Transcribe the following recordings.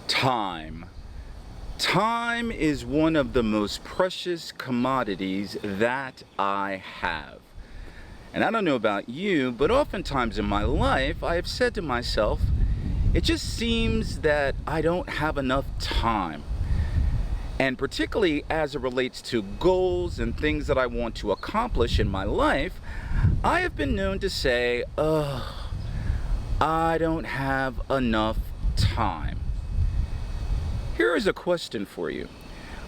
Time. Time is one of the most precious commodities that I have. And I don't know about you, but oftentimes in my life, I have said to myself, it just seems that I don't have enough time. And particularly as it relates to goals and things that I want to accomplish in my life, I have been known to say, I don't have enough time. Here is a question for you.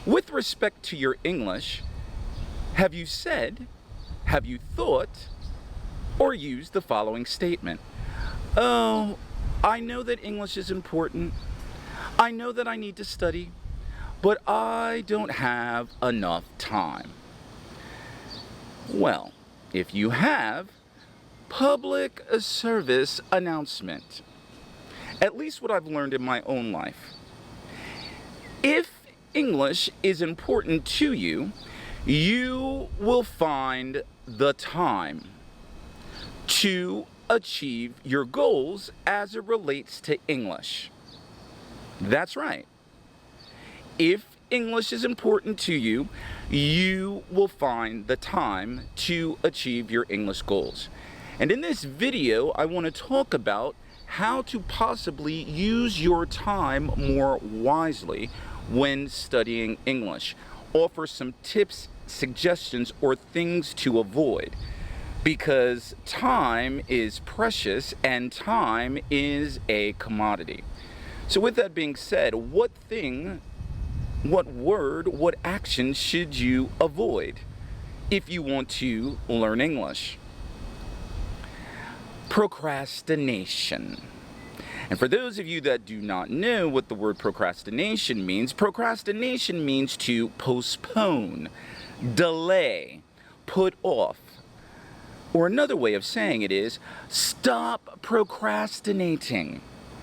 With respect to your English, have you said, have you thought, or used the following statement? Oh, I know that English is important. I know that I need to study, but I don't have enough time. Well, if you have, public service announcement. At least what I've learned in my own life. If English is important to you, you will find the time to achieve your goals as it relates to English. That's right. If English is important to you, you will find the time to achieve your English goals. And in this video, I want to talk about how to possibly use your time more wisely when studying English. Offer some tips, suggestions, or things to avoid. Because time is precious and time is a commodity. So with that being said, what thing, what word, what action should you avoid if you want to learn English? Procrastination. And for those of you that do not know what the word procrastination means to postpone, delay, put off. Or another way of saying it is, stop procrastinating.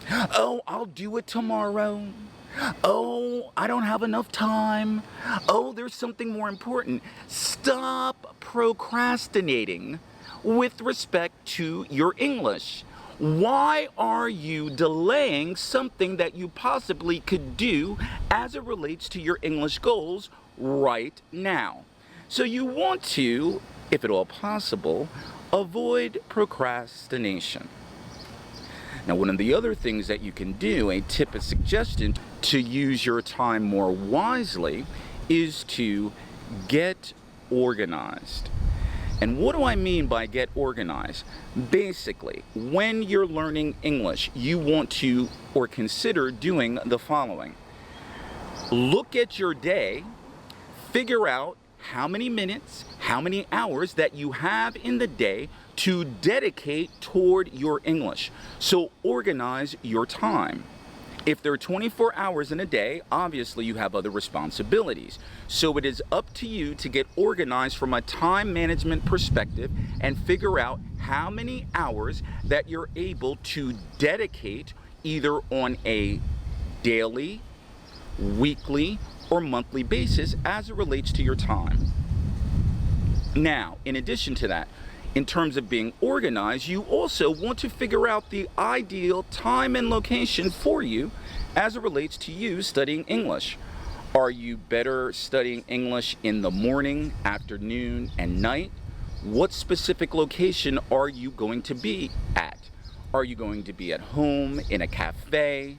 Oh, I'll do it tomorrow. Oh, I don't have enough time. Oh, there's something more important. Stop procrastinating with respect to your English. Why are you delaying something that you possibly could do as it relates to your English goals right now? So you want to, if at all possible, avoid procrastination. Now, one of the other things that you can do, a tip, a suggestion to use your time more wisely, is to get organized. And what do I mean by get organized? Basically, when you're learning English, you want to or consider doing the following. Look at your day, figure out how many minutes, how many hours that you have in the day to dedicate toward your English. So organize your time. If there are 24 hours in a day, obviously you have other responsibilities. So it is up to you to get organized from a time management perspective and figure out how many hours that you're able to dedicate either on a daily, weekly, or monthly basis as it relates to your time. Now, in addition to that, in terms of being organized, you also want to figure out the ideal time and location for you as it relates to you studying English. Are you better studying English in the morning, afternoon, and night? What specific location are you going to be at? Are you going to be at home, in a cafe?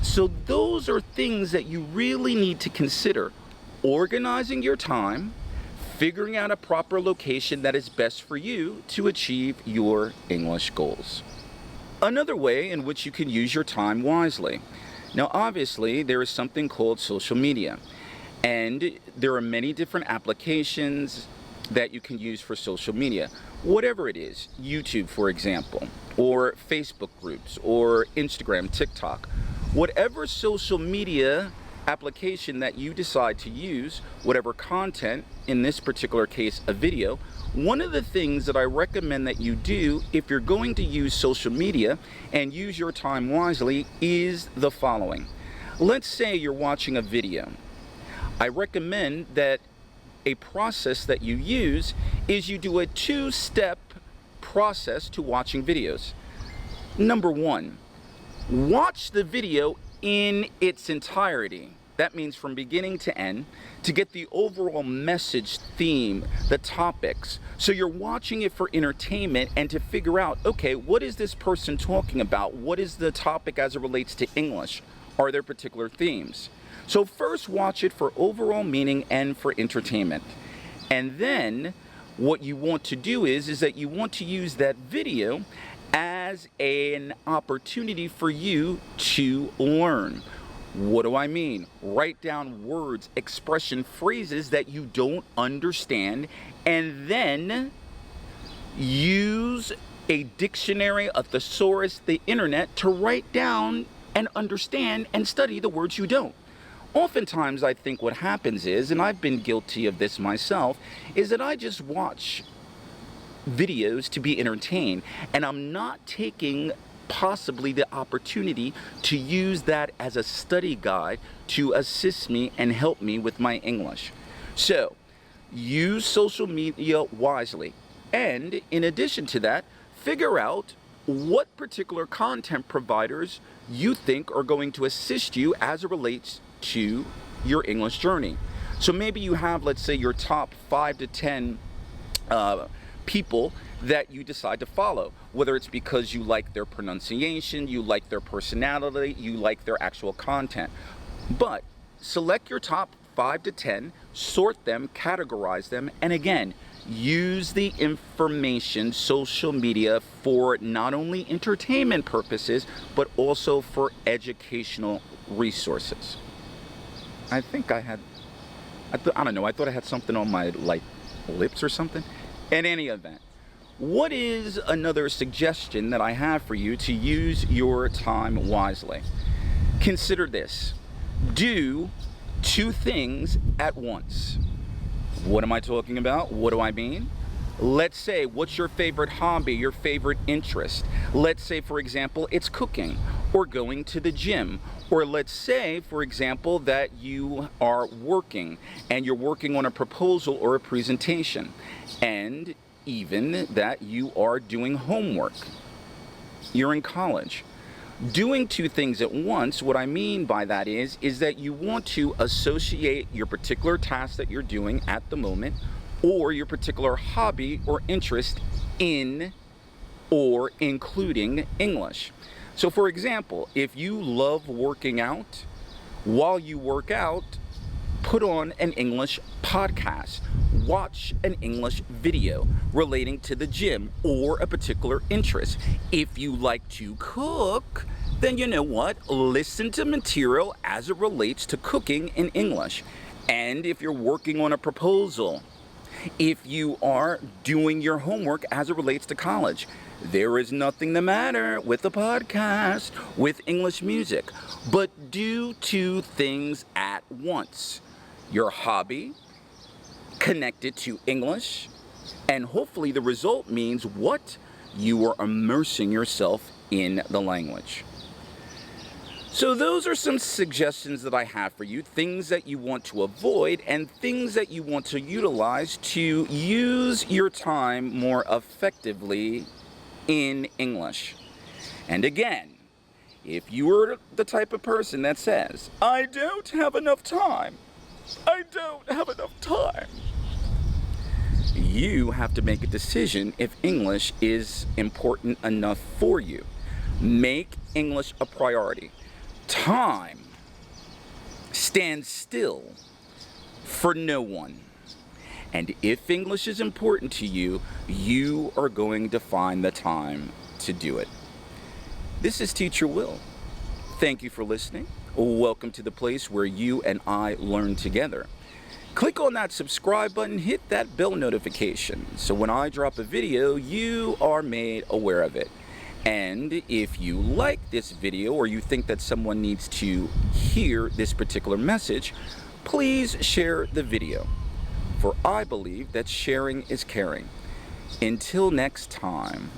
So those are things that you really need to consider. Organizing your time, figuring out a proper location that is best for you to achieve your English goals. Another way in which you can use your time wisely. Now, obviously, there is something called social media, and there are many different applications that you can use for social media. Whatever it is, YouTube, for example, or Facebook groups, or Instagram, TikTok, whatever social media application that you decide to use, whatever content, in this particular case a video, one of the things that I recommend that you do if you're going to use social media and use your time wisely is the following. Let's say you're watching a video. I recommend that a process that you use is you do a two-step process to watching videos. Number one, Watch the video in its entirety. That means from beginning to end, to get the overall message, theme, the topics. So you're watching it for entertainment and to figure out, okay, what is this person talking about? What is the topic as it relates to English? Are there particular themes? So first watch it for overall meaning and for entertainment. And then what you want to do is that you want to use that video as an opportunity for you to learn. What do I mean? Write down words, expression, phrases that you don't understand, and then use a dictionary, a thesaurus, the internet to write down and understand and study the words you don't. Oftentimes I think what happens is, and I've been guilty of this myself, is that I just watch videos to be entertained, and I'm not taking possibly the opportunity to use that as a study guide to assist me and help me with my English. So use social media wisely, and in addition to that, figure out what particular content providers you think are going to assist you as it relates to your English journey. So maybe you have, let's say, your top 5 to 10 people that you decide to follow, whether it's because you like their pronunciation, you like their personality, you like their actual content. But select your top 5 to 10, sort them, categorize them, and again, use the information, social media, for not only entertainment purposes, but also for educational resources. I think I don't know, I thought I had something on my lips or something. In any event, what is another suggestion that I have for you to use your time wisely? Consider this. Do 2 things at once. What am I talking about? What do I mean? Let's say, what's your favorite hobby, your favorite interest? Let's say, for example, it's cooking or going to the gym. Or let's say, for example, that you are working and you're working on a proposal or a presentation. And even that you are doing homework. You're in college. Doing 2 things at once, what I mean by that is that you want to associate your particular task that you're doing at the moment or your particular hobby or interest in or including English. So for example, if you love working out, while you work out, put on an English podcast, watch an English video relating to the gym or a particular interest. If you like to cook, then you know what? Listen to material as it relates to cooking in English. And if you're working on a proposal, if you are doing your homework as it relates to college, there is nothing the matter with a podcast, with English music. But do 2 things at once. Your hobby connected to English, and hopefully the result means what? You are immersing yourself in the language. So those are some suggestions that I have for you, things that you want to avoid and things that you want to utilize to use your time more effectively in English. And again, if you are the type of person that says, I don't have enough time, you have to make a decision if English is important enough for you. Make English a priority. Time stands still for no one. And if English is important to you, you are going to find the time to do it. This is Teacher Will. Thank you for listening. Welcome to the place where you and I learn together. Click on that subscribe button, hit that bell notification, so when I drop a video, you are made aware of it. And if you like this video or you think that someone needs to hear this particular message, please share the video. For I believe that sharing is caring. Until next time.